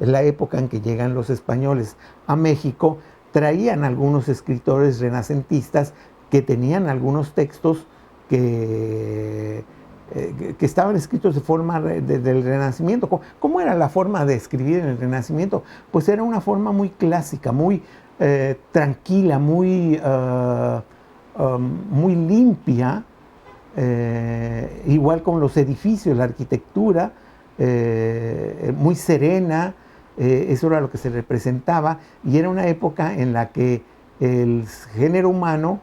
la época en que llegan los españoles a México, traían algunos escritores renacentistas que tenían algunos textos que estaban escritos de forma del Renacimiento. ¿Cómo era la forma de escribir en el Renacimiento? Pues era una forma muy clásica, muy tranquila, muy limpia, igual con los edificios, la arquitectura, muy serena. Eso era lo que se representaba, y era una época en la que el género humano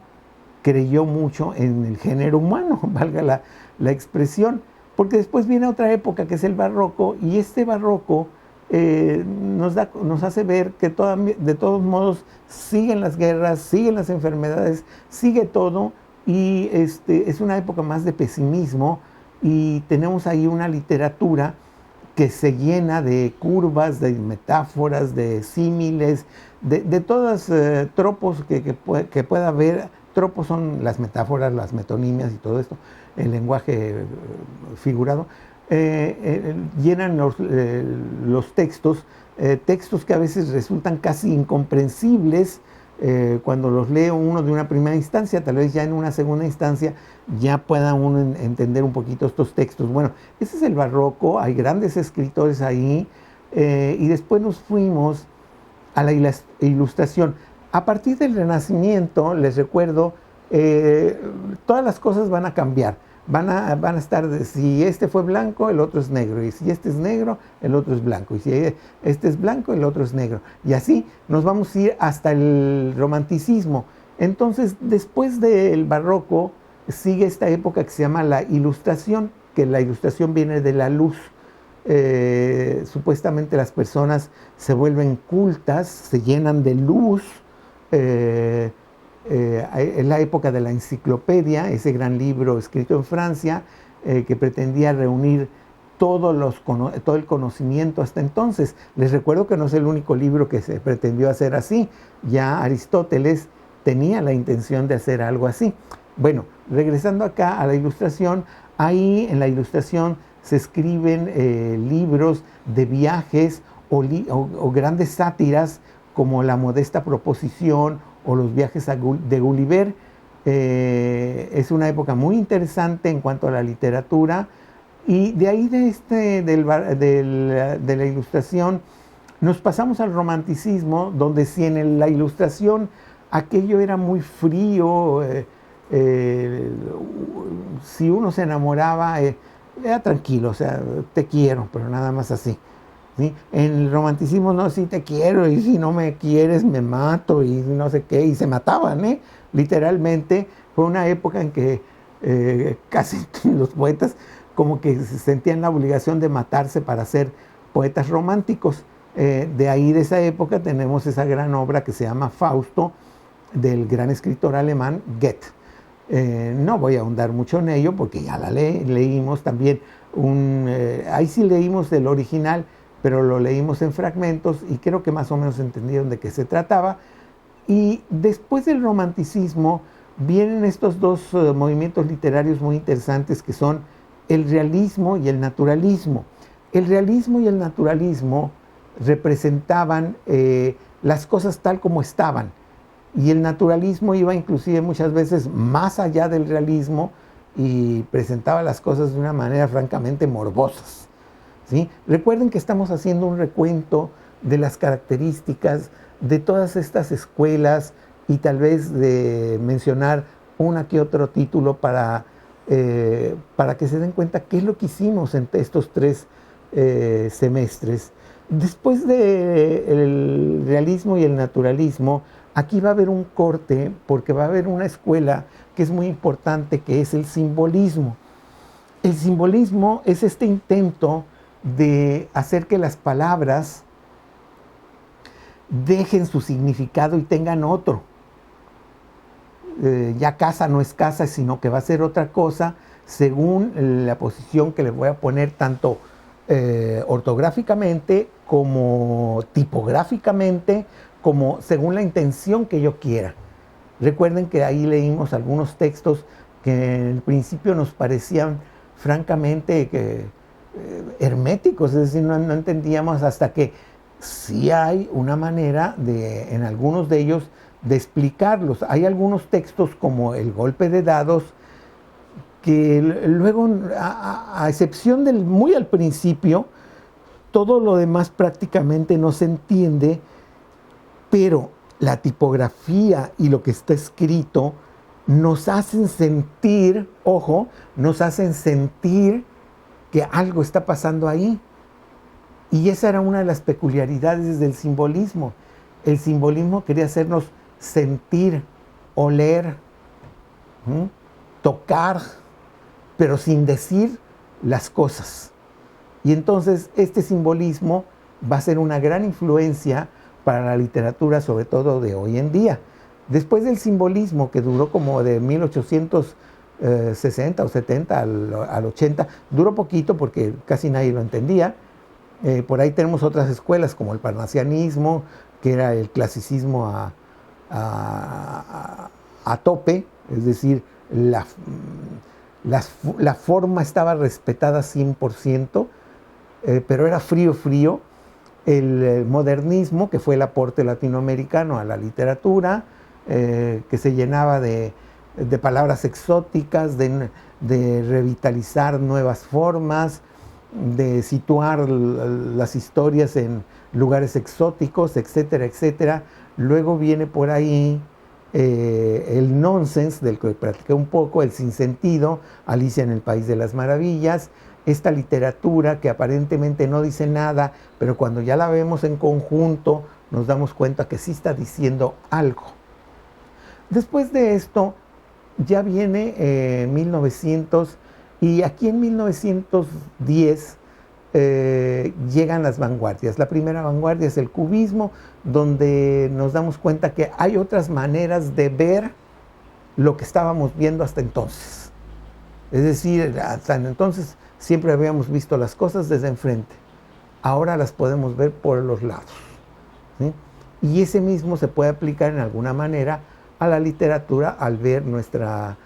creyó mucho en el género humano, valga la expresión, porque después viene otra época que es el barroco, y este barroco nos hace ver que de todos modos siguen las guerras, siguen las enfermedades, sigue todo, y es una época más de pesimismo, y tenemos ahí una literatura que se llena de curvas, de metáforas, de símiles, de todos tropos que pueda haber. Tropos son las metáforas, las metonimias y todo esto, el lenguaje figurado. Llenan los textos, textos que a veces resultan casi incomprensibles cuando los lee uno de una primera instancia. Tal vez ya en una segunda instancia ya pueda uno entender un poquito estos textos. Bueno, ese es el barroco, hay grandes escritores ahí, y después nos fuimos a la ilustración. A partir del Renacimiento, les recuerdo, todas las cosas van a cambiar. Van a estar, si este fue blanco, el otro es negro. Y si este es negro, el otro es blanco. Y si este es blanco, el otro es negro. Y así nos vamos a ir hasta el romanticismo. Entonces, después del barroco, sigue esta época que se llama la ilustración, que la ilustración viene de la luz. Supuestamente las personas se vuelven cultas, se llenan de luz. Es la época de la enciclopedia, ese gran libro escrito en Francia, que pretendía reunir todo el conocimiento hasta entonces. Les recuerdo que no es el único libro que se pretendió hacer así. Ya Aristóteles tenía la intención de hacer algo así. Bueno, regresando acá a la ilustración, ahí en la ilustración se escriben libros de viajes o grandes sátiras, como La modesta proposición o Los viajes de Gulliver. Es una época muy interesante en cuanto a la literatura, y de ahí de la ilustración nos pasamos al romanticismo, donde si en la ilustración aquello era muy frío, si uno se enamoraba, era tranquilo, o sea, te quiero, pero nada más así. ¿Sí? En el romanticismo, no, sí te quiero, y si no me quieres me mato, y no sé qué, y se mataban, literalmente. Fue una época en que casi los poetas como que sentían la obligación de matarse para ser poetas románticos. De ahí, de esa época, tenemos esa gran obra que se llama Fausto, del gran escritor alemán Goethe. No voy a ahondar mucho en ello porque ya la leímos también. Ahí sí leímos el original, pero lo leímos en fragmentos y creo que más o menos entendieron de qué se trataba. Y después del romanticismo vienen estos dos movimientos literarios muy interesantes, que son el realismo y el naturalismo. El realismo y el naturalismo representaban las cosas tal como estaban, y el naturalismo iba inclusive muchas veces más allá del realismo y presentaba las cosas de una manera francamente morbosas. ¿Sí? Recuerden que estamos haciendo un recuento de las características de todas estas escuelas, y tal vez de mencionar una que otro título para que se den cuenta qué es lo que hicimos en estos 3 semestres. Después del realismo y el naturalismo, aquí va a haber un corte, porque va a haber una escuela que es muy importante, que es el simbolismo. El simbolismo es este intento de hacer que las palabras dejen su significado y tengan otro. Ya casa no es casa, sino que va a ser otra cosa según la posición que le voy a poner, tanto ortográficamente como tipográficamente, como según la intención que yo quiera. Recuerden que ahí leímos algunos textos que en el principio nos parecían francamente herméticos, es decir, no entendíamos, hasta que sí hay una manera en algunos de ellos de explicarlos. Hay algunos textos como El golpe de dados que luego, a excepción del muy al principio, todo lo demás prácticamente no se entiende, pero la tipografía y lo que está escrito nos hacen sentir, ojo, nos hacen sentir que algo está pasando ahí. Y esa era una de las peculiaridades del simbolismo. El simbolismo quería hacernos sentir, oler, tocar, pero sin decir las cosas. Y entonces este simbolismo va a ser una gran influencia para la literatura, sobre todo de hoy en día. Después del simbolismo, que duró como de 1860 o 70 al 80, duró poquito porque casi nadie lo entendía. Por ahí tenemos otras escuelas como el parnasianismo, que era el clasicismo a tope, es decir, la forma estaba respetada 100%, pero era frío. El modernismo, que fue el aporte latinoamericano a la literatura, que se llenaba de palabras exóticas, de revitalizar nuevas formas, de situar las historias en lugares exóticos, etcétera, etcétera. Luego viene por ahí el nonsense, del que practiqué un poco, el sinsentido, Alicia en el País de las Maravillas, esta literatura que aparentemente no dice nada, pero cuando ya la vemos en conjunto nos damos cuenta que sí está diciendo algo. Después de esto ya viene 1900, y aquí en 1910 llegan las vanguardias. La primera vanguardia es el cubismo, donde nos damos cuenta que hay otras maneras de ver lo que estábamos viendo hasta entonces. Es decir, hasta entonces siempre habíamos visto las cosas desde enfrente. Ahora las podemos ver por los lados, ¿sí? Y ese mismo se puede aplicar en alguna manera a la literatura al ver nuestro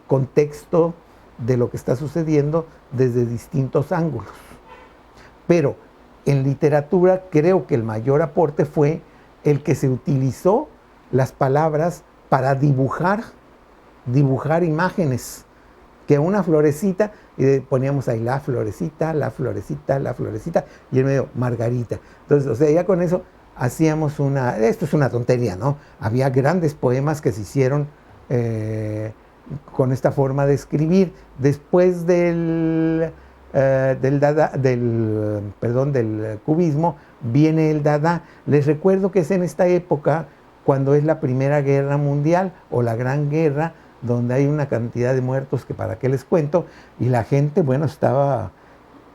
contexto de lo que está sucediendo desde distintos ángulos. Pero en literatura creo que el mayor aporte fue el que se utilizó las palabras para dibujar imágenes, que una florecita, y poníamos ahí la florecita, y en medio Margarita. Entonces, o sea, ya con eso hacíamos esto es una tontería, ¿no? Había grandes poemas que se hicieron con esta forma de escribir. Después del cubismo viene el Dada. Les recuerdo que es en esta época cuando es la Primera Guerra Mundial o la Gran Guerra, donde hay una cantidad de muertos que para qué les cuento, y la gente, bueno, estaba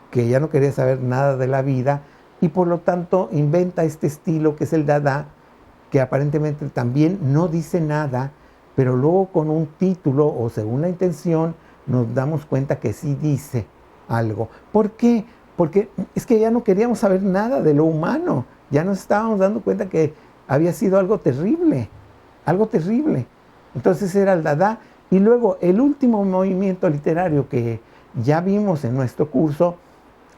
que ya no quería saber nada de la vida, y por lo tanto inventa este estilo que es el Dada, que aparentemente también no dice nada, pero luego con un título o según la intención nos damos cuenta que sí dice algo. ¿Por qué? Porque es que ya no queríamos saber nada de lo humano, ya nos estábamos dando cuenta que había sido algo terrible. Entonces era el Dada. Y luego el último movimiento literario que ya vimos en nuestro curso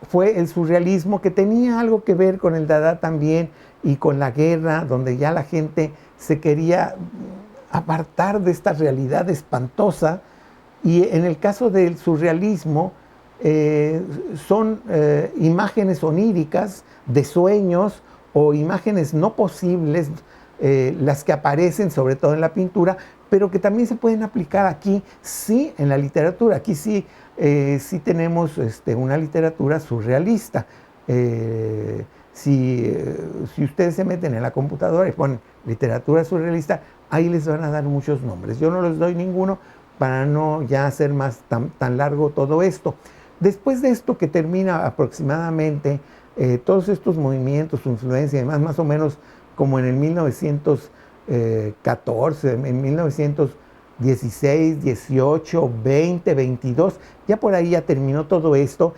fue el surrealismo, que tenía algo que ver con el Dada también y con la guerra, donde ya la gente se quería apartar de esta realidad espantosa. Y en el caso del surrealismo son imágenes oníricas de sueños o imágenes no posibles, las que aparecen sobre todo en la pintura, pero que también se pueden aplicar aquí, sí, en la literatura. Aquí sí, sí tenemos una literatura surrealista. Si ustedes se meten en la computadora y ponen literatura surrealista, ahí les van a dar muchos nombres. Yo no les doy ninguno para no ya hacer más tan largo todo esto. Después de esto, que termina aproximadamente todos estos movimientos, su influencia y demás, más o menos como en el 1914, en 1916, 18, 20, 22, ya por ahí ya terminó todo esto.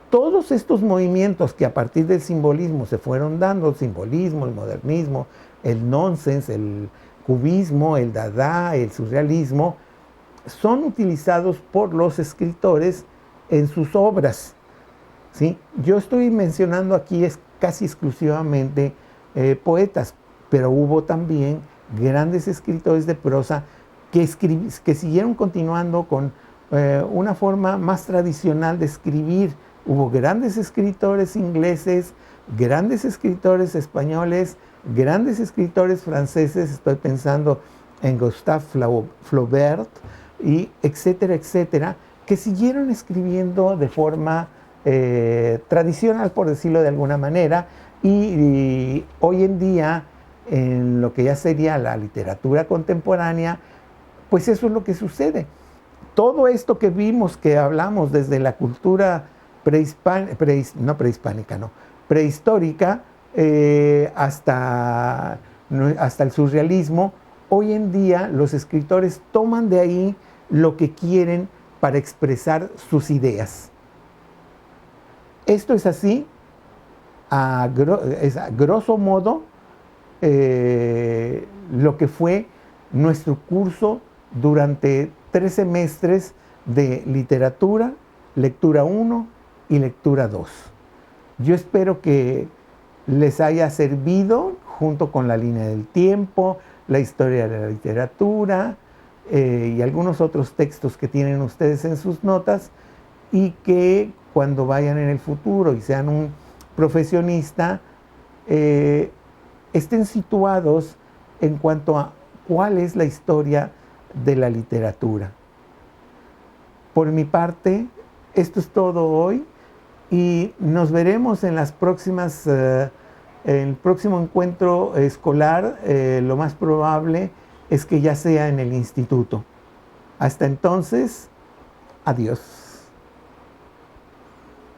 Todos estos movimientos que a partir del simbolismo se fueron dando, el simbolismo, el modernismo, el nonsense, el cubismo, el dada, el surrealismo, son utilizados por los escritores en sus obras, ¿sí? Yo estoy mencionando aquí casi exclusivamente poetas, pero hubo también grandes escritores de prosa que siguieron continuando con una forma más tradicional de escribir. Hubo grandes escritores ingleses, grandes escritores españoles, grandes escritores franceses, estoy pensando en Gustave Flaubert, y etcétera, etcétera, que siguieron escribiendo de forma tradicional, por decirlo de alguna manera, y hoy en día, en lo que ya sería la literatura contemporánea, pues eso es lo que sucede. Todo esto que vimos, que hablamos desde la cultura prehistórica hasta el surrealismo, hoy en día los escritores toman de ahí lo que quieren para expresar sus ideas. Esto es así, a grosso modo, lo que fue nuestro curso durante 3 semestres de literatura, lectura 1 y lectura 2. Yo espero que les haya servido, junto con la línea del tiempo, la historia de la literatura y algunos otros textos que tienen ustedes en sus notas, y que cuando vayan en el futuro y sean un profesionista, estén situados en cuanto a cuál es la historia de la literatura. Por mi parte, esto es todo hoy, y nos veremos en las próximas, el próximo encuentro escolar. Lo más probable es que ya sea en el instituto. Hasta entonces, adiós.